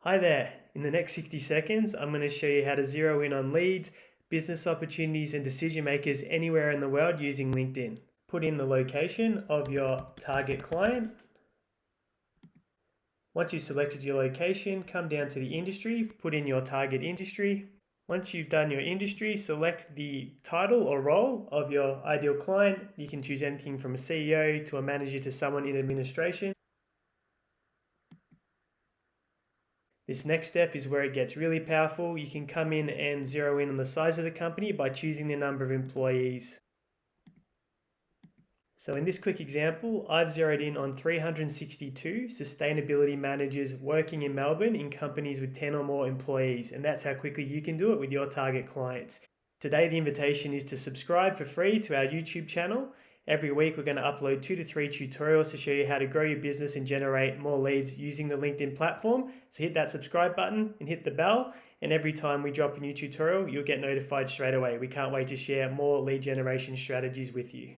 Hi there. In the next 60 seconds, I'm going to show you how to zero in on leads, business opportunities, and decision makers anywhere in the world using LinkedIn. Put in the location of your target client. Once you've selected your location, come down to the industry, put in your target industry. Once you've done your industry, select the title or role of your ideal client. You can choose anything from a CEO to a manager to someone in administration. This next step is where it gets really powerful. You can come in and zero in on the size of the company by choosing the number of employees. So in this quick example, I've zeroed in on 362 sustainability managers working in Melbourne in companies with 10 or more employees, and that's how quickly you can do it with your target clients. Today, the invitation is to subscribe for free to our YouTube channel. Every week, we're going to upload 2 to 3 tutorials to show you how to grow your business and generate more leads using the LinkedIn platform. So hit that subscribe button and hit the bell. And every time we drop a new tutorial, you'll get notified straight away. We can't wait to share more lead generation strategies with you.